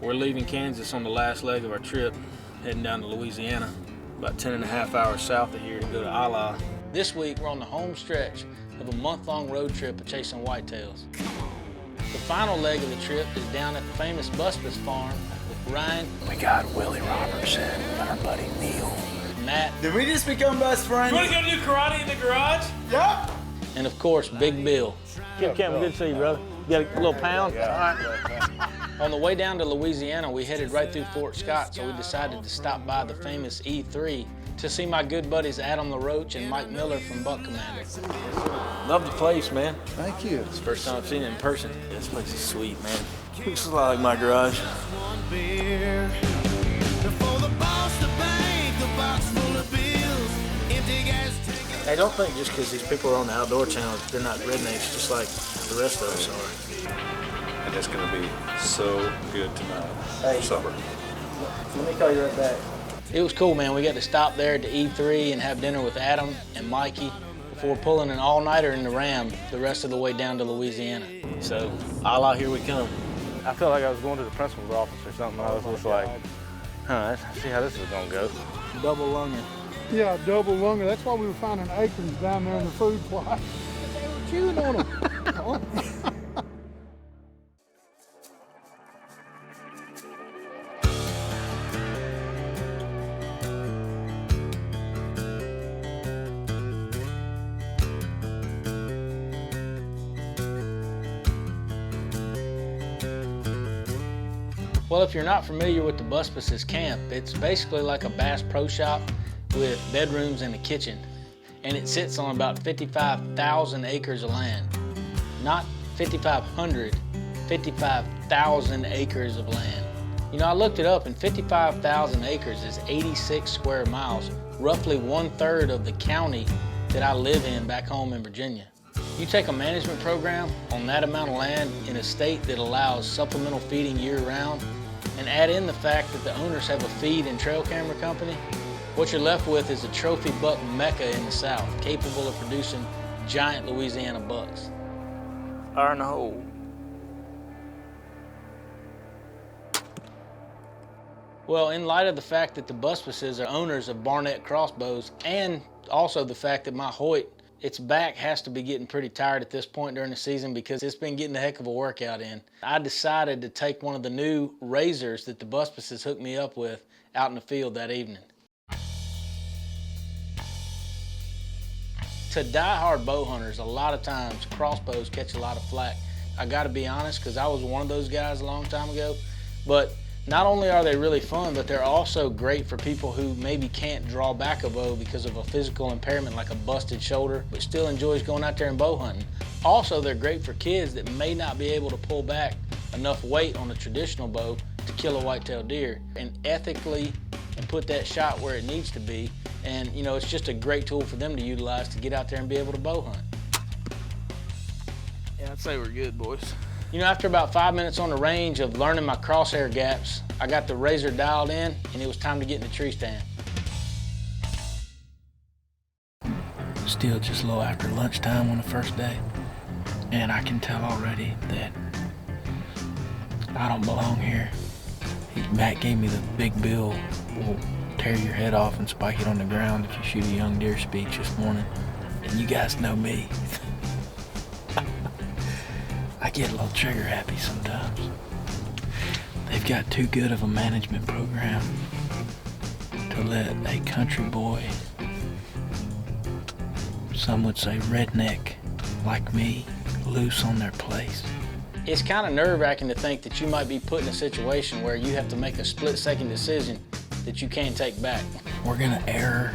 We're leaving Kansas on the last leg of our trip, heading down to Louisiana, about 10.5 hours south of here to go to Ala. This week, we're on the home stretch of a month-long road trip of chasing whitetails. The final leg of the trip is down at the famous Buspis farm with Ryan. We got Willie Robertson and our buddy Neil. Matt. Did we just become best friends? You want to go do karate in the garage? Yep. And of course, Big Bill. Kip Campbell, good to see you, brother. You got a little pound? Yeah. All right. On the way down to Louisiana, we headed right through Fort Scott, so we decided to stop by the famous E3 to see my good buddies Adam LaRoche and Mike Miller from Buck Commander. Love the place, man. Thank you. It's the first time I've seen it in person. This place is sweet, man. Looks a lot like my garage. Hey, don't think just because these people are on the Outdoor Channel, they're not rednecks just like the rest of us are. And it's going to be so good tonight for supper. Let me call you right back. It was cool, man. We got to stop there at the E3 and have dinner with Adam and Mikey before pulling an all-nighter in the Ram the rest of the way down to Louisiana. So, Ala, here we come. I felt like I was going to the principal's office or something. I was just like, let's see how this is going to go. Double lunging. Yeah, double lunger. That's why we were finding acorns down there in the food plot. They were chewing on them. Well, if you're not familiar with the Buspis' camp, it's basically like a Bass Pro Shop with bedrooms and a kitchen. And it sits on about 55,000 acres of land. Not 5,500, 55,000 acres of land. You know, I looked it up, and 55,000 acres is 86 square miles, roughly 1/3 of the county that I live in back home in Virginia. You take a management program on that amount of land in a state that allows supplemental feeding year-round, and add in the fact that the owners have a feed and trail camera company, what you're left with is a trophy buck mecca in the South, capable of producing giant Louisiana bucks. Fire in the hole. Well, in light of the fact that the Buspises are owners of Barnett crossbows, and also the fact that my Hoyt, its back has to be getting pretty tired at this point during the season because it's been getting a heck of a workout in, I decided to take one of the new razors that the Buspises hooked me up with out in the field that evening. To die-hard bow hunters, a lot of times crossbows catch a lot of flack. I gotta be honest, because I was one of those guys a long time ago, but not only are they really fun, but they're also great for people who maybe can't draw back a bow because of a physical impairment like a busted shoulder, but still enjoys going out there and bow hunting. Also, they're great for kids that may not be able to pull back enough weight on a traditional bow to kill a white-tailed deer and ethically and put that shot where it needs to be. And you know, it's just a great tool for them to utilize to get out there and be able to bow hunt. Yeah, I'd say we're good, boys. You know, after about 5 minutes on the range of learning my crosshair gaps, I got the razor dialed in and it was time to get in the tree stand. Still just a little after lunchtime on the first day, and I can tell already that I don't belong here. Matt gave me the Big Bill, will tear your head off and spike it on the ground if you shoot a young deer speech this morning. And you guys know me. I get a little trigger happy sometimes. They've got too good of a management program to let a country boy, some would say redneck, like me, loose on their place. It's kind of nerve-wracking to think that you might be put in a situation where you have to make a split-second decision that you can't take back. We're gonna err,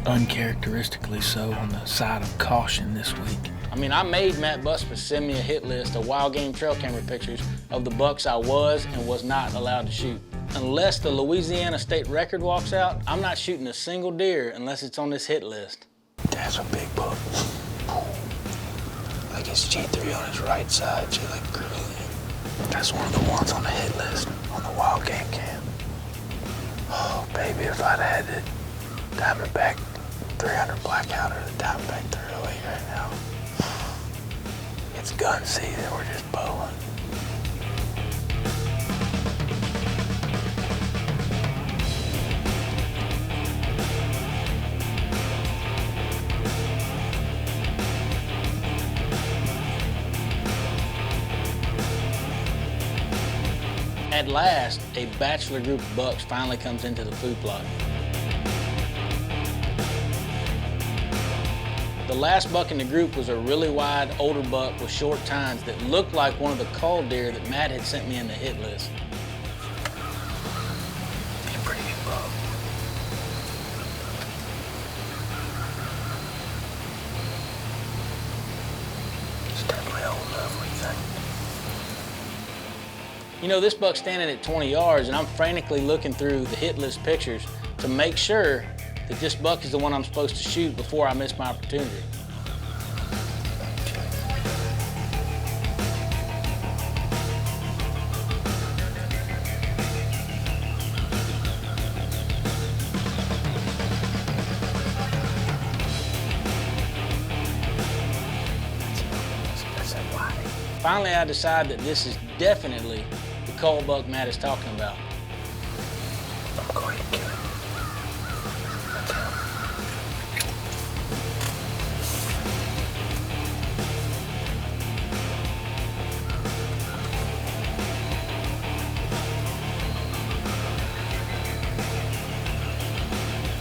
uncharacteristically so, on the side of caution this week. I mean, I made Matt Buspis send me a hit list of wild game trail camera pictures of the bucks I was and was not allowed to shoot. Unless the Louisiana state record walks out, I'm not shooting a single deer unless it's on this hit list. That's a big buck. Like his G3 on his right side, she like grooving. That's one of the ones on the hit list on the wild game cam. Oh, baby, if I'd had the Diamondback 300 blackout or the Diamondback 308 right now. It's gun season, we're just bowling. At last, a bachelor group of bucks finally comes into the food plot. The last buck in the group was a really wide, older buck with short tines that looked like one of the cull deer that Matt had sent me in the hit list. Be a pretty good buck. It's definitely old enough, what do you think? You know, this buck's standing at 20 yards, and I'm frantically looking through the hit list pictures to make sure that this buck is the one I'm supposed to shoot before I miss my opportunity. That's that white. Finally, I decide that this is definitely the cull buck Matt is talking about. I'm going to kill him. That's him.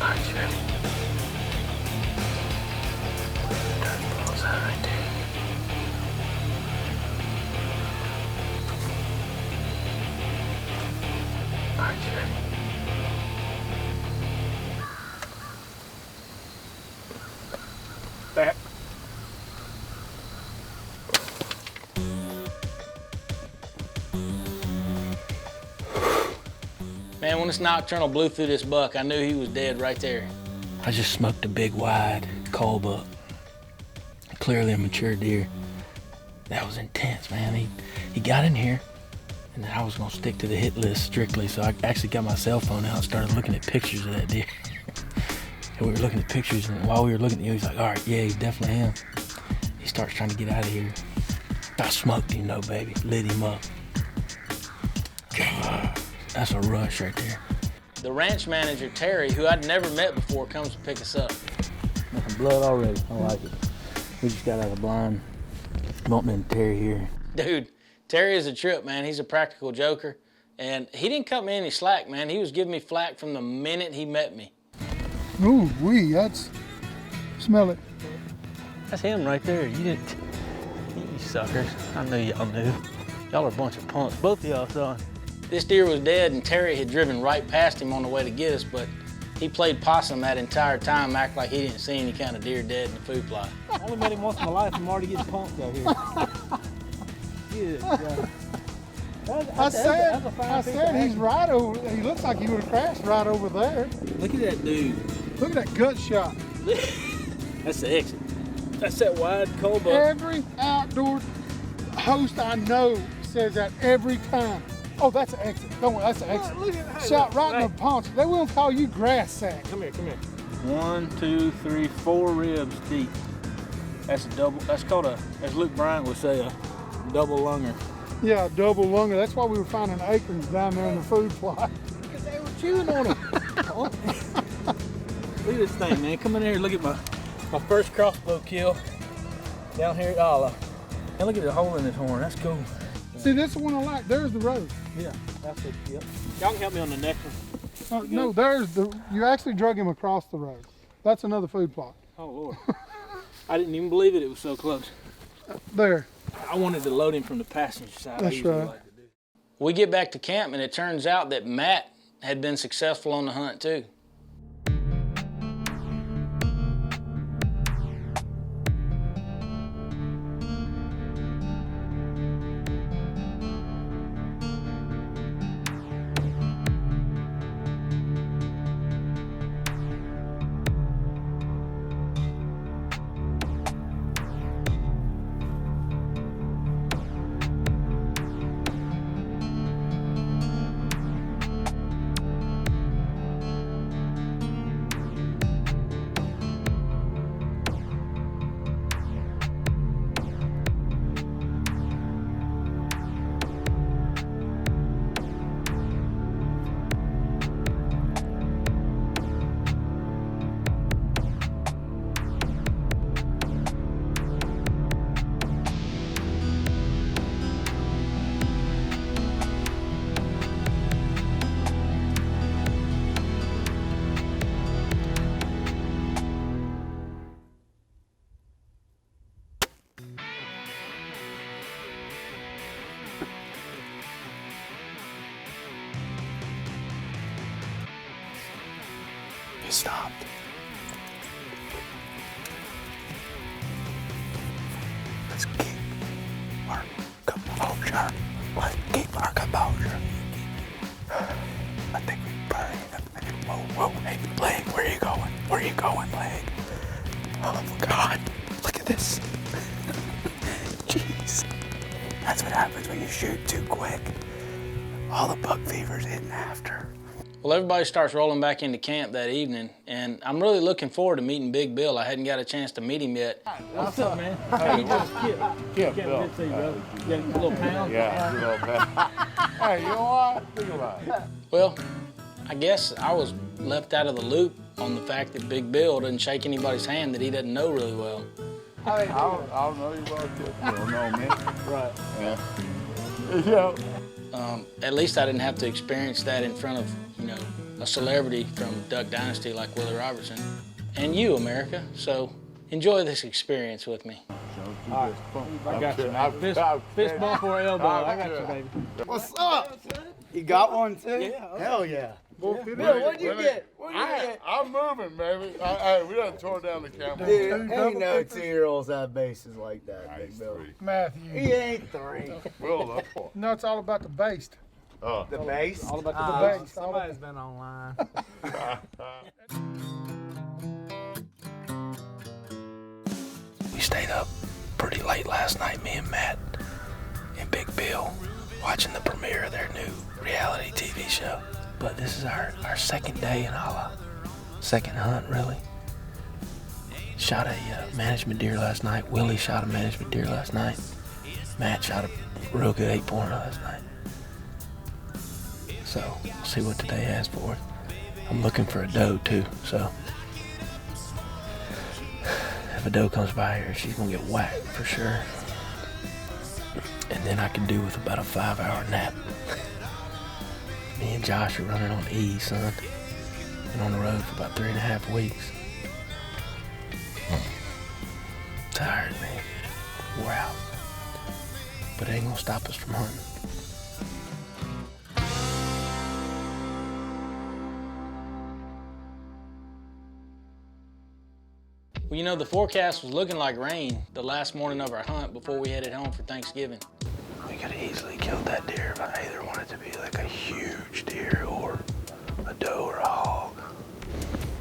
All right, you ready? Dirt balls out right there. All right, you ready? Back. Man, when this nocturnal blew through this buck, I knew he was dead right there. I just smoked a big, wide cull buck. Clearly a mature deer. That was intense, man. He got in here, and then I was gonna stick to the hit list strictly, so I actually got my cell phone out and started looking at pictures of that deer. And we were looking at pictures, and while we were looking at him, he's like, all right, yeah, he's definitely him. He starts trying to get out of here. I smoked him, though, baby. Lit him up. That's a rush right there. The ranch manager, Terry, who I'd never met before, comes to pick us up. Nothing blood already. I like it. We just got out of the blind. Bumping Terry here. Dude, Terry is a trip, man. He's a practical joker. And he didn't cut me any slack, man. He was giving me flack from the minute he met me. Ooh, that's, smell it. That's him right there. You didn't, you suckers. I knew y'all knew. Y'all are a bunch of punks. Both of y'all saw him. This deer was dead, and Terry had driven right past him on the way to get us, but he played possum that entire time, act like he didn't see any kind of deer dead in the food plot. I only met him once in my life. I'm already getting punked out here. Good God. I said he's right over, he looks like he would have crashed right over there. Look at that dude. Look at that gut shot. That's the exit. That's that wide cull buck. Every outdoor host I know says that every time. Oh, that's an exit. Don't worry, that's an exit. Look at that. Shot right in the paunch. They will call you grass sack. Come here, come here. 1, 2, 3, 4 ribs deep. That's a double, that's called a, as Luke Bryant would say, a double lunger. Yeah, double lunger. That's why we were finding acorns down there in the food plot. Because they were chewing on them. Look at this thing, man. Come in here and look at my first crossbow kill down here at Ala. And look at the hole in his horn. That's cool. See, this is the one I like. There's the road. Yeah, that's it. Yep. Y'all can help me on the next one. No, there's the, you actually drug him across the road. That's another food plot. Oh, Lord. I didn't even believe it was so close. There. I wanted to load him from the passenger side. That's right. We get back to camp, and it turns out that Matt had been successful on the hunt, too. stopped. Let's keep our composure. Let's keep our composure. I think we buried him. Whoa, hey, Leg, where are you going? Where are you going, Leg? Oh, God, look at this. Jeez. That's what happens when you shoot too quick. All the buck fever's hitting after. Well, everybody starts rolling back into camp that evening, and I'm really looking forward to meeting Big Bill. I hadn't got a chance to meet him yet. What's up, man? How you doing? Kip. Kip, good to see you, bro. You got a little pound? Yeah, a little bit. Hey, you all right? Think about it. Well, I guess I was left out of the loop on the fact that Big Bill doesn't shake anybody's hand that he doesn't know really well. I don't know you about Kip. You don't know me. Right. Yeah. At least I didn't have to experience that in front of, a celebrity from Duck Dynasty like Willie Robertson. And you, America. So enjoy this experience with me. All right. I got you, man. Fist bump or elbow. I got you, baby. What's up? You got one too? Yeah. Hell yeah. Bill, what'd you get? I'm moving, baby. Hey, we done tore down the camera. Dude, ain't no 2-year-olds have bases like that, Big Bill. Matthew. He ain't 3. We'll look for it. No, it's all about the base. The base? All about The base. Somebody's been online. We stayed up pretty late last night, me and Matt and Big Bill, watching the premiere of their new reality TV show. But this is our second day in Hala. Second hunt, really. Shot a management deer last night. Willie shot a management deer last night. Matt shot a real good 8-pointer last night. So, we'll see what today has for us. I'm looking for a doe, too, so if a doe comes by here, she's gonna get whacked for sure. And then I can do with about a 5-hour nap. Me and Josh are running on E, son. Been on the road for about 3.5 weeks. Tired, man. Wore out. But it ain't gonna stop us from hunting. Well, the forecast was looking like rain the last morning of our hunt before we headed home for Thanksgiving. We could have easily killed that deer if I either wanted to be like a huge deer or a doe or a hog.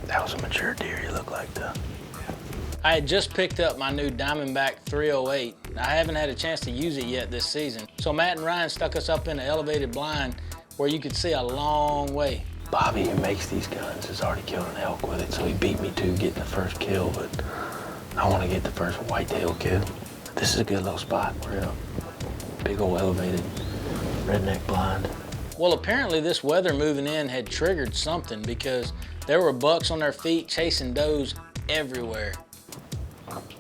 That was a mature deer, you look like, though. I had just picked up my new Diamondback 308. I haven't had a chance to use it yet this season. So Matt and Ryan stuck us up in an elevated blind where you could see a long way. Bobby, who makes these guns, has already killed an elk with it, so he beat me to getting the first kill, but I want to get the first whitetail kill. This is a good little spot. We're in a big old elevated redneck blind. Well, apparently this weather moving in had triggered something because there were bucks on their feet chasing does everywhere.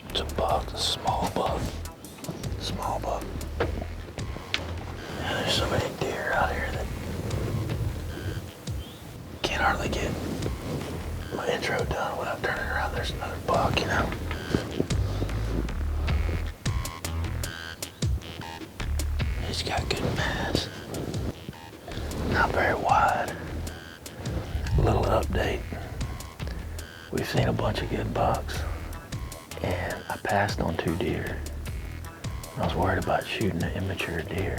It's a buck, a small buck. Small buck. Yeah, there's so many deer out here that can't hardly get my intro done without turning around. There's another buck, He's got good mass. Not very wide. A little update. We've seen a bunch of good bucks, and I passed on 2 deer. I was worried about shooting an immature deer.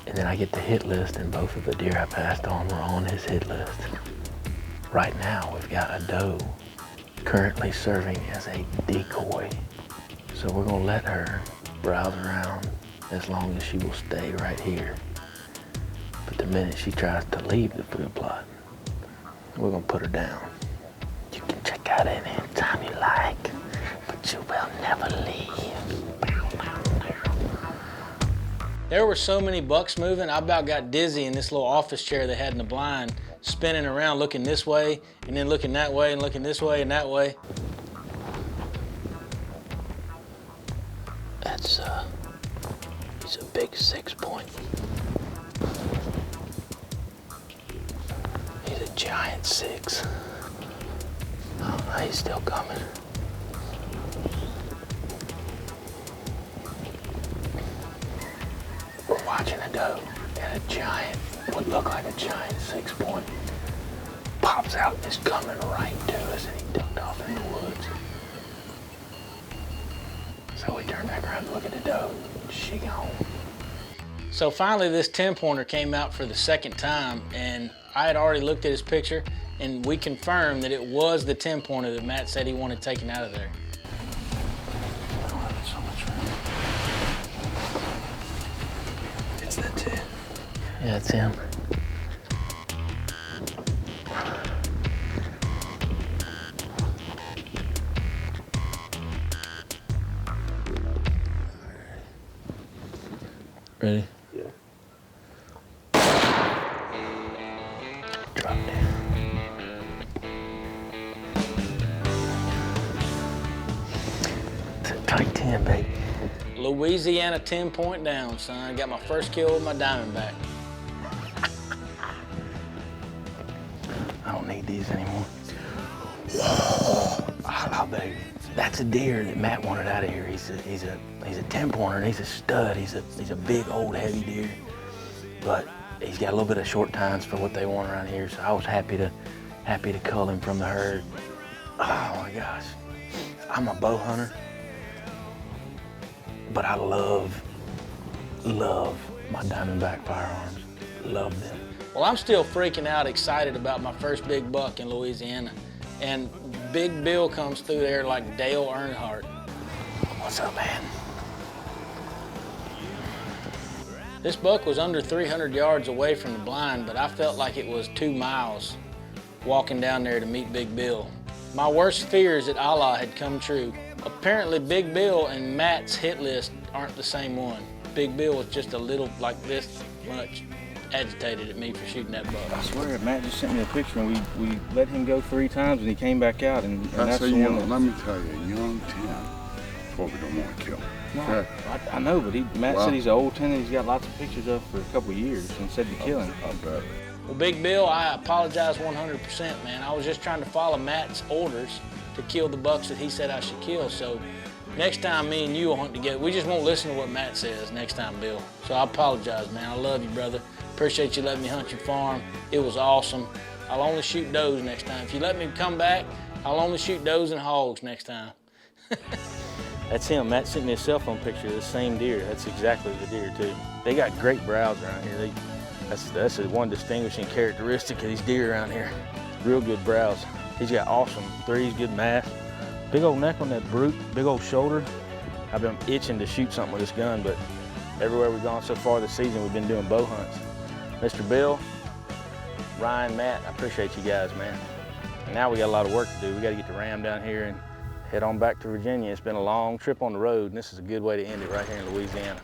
And then I get the hit list, and both of the deer I passed on were on his hit list. Right now, we've got a doe currently serving as a decoy. So we're gonna let her browse around as long as she will stay right here. But the minute she tries to leave the food plot, we're gonna put her down. You can check out any time you like, but you will never leave. There were so many bucks moving, I about got dizzy in this little office chair they had in the blind, spinning around looking this way, and then looking that way, and looking this way and that way. He's a big 6-point. He's a giant 6. Oh, he's still coming. We're watching a doe and a giant, what looked like a giant 6-point pops out and is coming right to us, and he ducked off in the woods. So we turned back around to look at the doe. She gone. So finally this 10-pointer came out for the second time, and I had already looked at his picture, and we confirmed that it was the 10-pointer that Matt said he wanted taken out of there. I don't have so much room. It's that 10. Yeah, it's him. Ready? Yeah. Drop down. It's a tight 10, baby. Louisiana 10-point down, son. Got my first kill with my Diamondback. I don't need these anymore. Oh, baby. That's a deer that Matt wanted out of here. He's a 10-pointer, and he's a stud. He's a big, old, heavy deer. But he's got a little bit of short tines for what they want around here, so I was happy to cull him from the herd. Oh my gosh. I'm a bow hunter, but I love my Diamondback firearms. Love them. Well, I'm still freaking out, excited about my first big buck in Louisiana. And Big Bill comes through there like Dale Earnhardt. What's up, man? This buck was under 300 yards away from the blind, but I felt like it was 2 miles walking down there to meet Big Bill. My worst fears at Allah had come true. Apparently Big Bill and Matt's hit list aren't the same one. Big Bill was just a little, like this much, agitated at me for shooting that buck. I swear, Matt just sent me a picture, and we let him go 3 times, and he came back out, and that's a the young, one that... let me tell you, a young 10 is what we don't want to kill. No, Okay. I know, but Matt Well, said he's an old 10 and he's got lots of pictures of for a couple of years, and said to kill him. I bet. Well, Big Bill, I apologize 100%, man. I was just trying to follow Matt's orders to kill the bucks that he said I should kill. So next time me and you will hunt together, we just won't listen to what Matt says next time, Bill. So I apologize, man. I love you, brother. Appreciate you letting me hunt your farm. It was awesome. I'll only shoot does next time. If you let me come back, I'll only shoot does and hogs next time. That's him. Matt sent me a cell phone picture of the same deer. That's exactly the deer, too. They got great brows around here. That's the one distinguishing characteristic of these deer around here. Real good brows. He's got awesome threes, good mass. Big old neck on that brute, big old shoulder. I've been itching to shoot something with this gun, but everywhere we've gone so far this season, we've been doing bow hunts. Mr. Bill, Ryan, Matt, I appreciate you guys, man. And now we got a lot of work to do. We got to get the ram down here and head on back to Virginia. It's been a long trip on the road, and this is a good way to end it right here in Louisiana.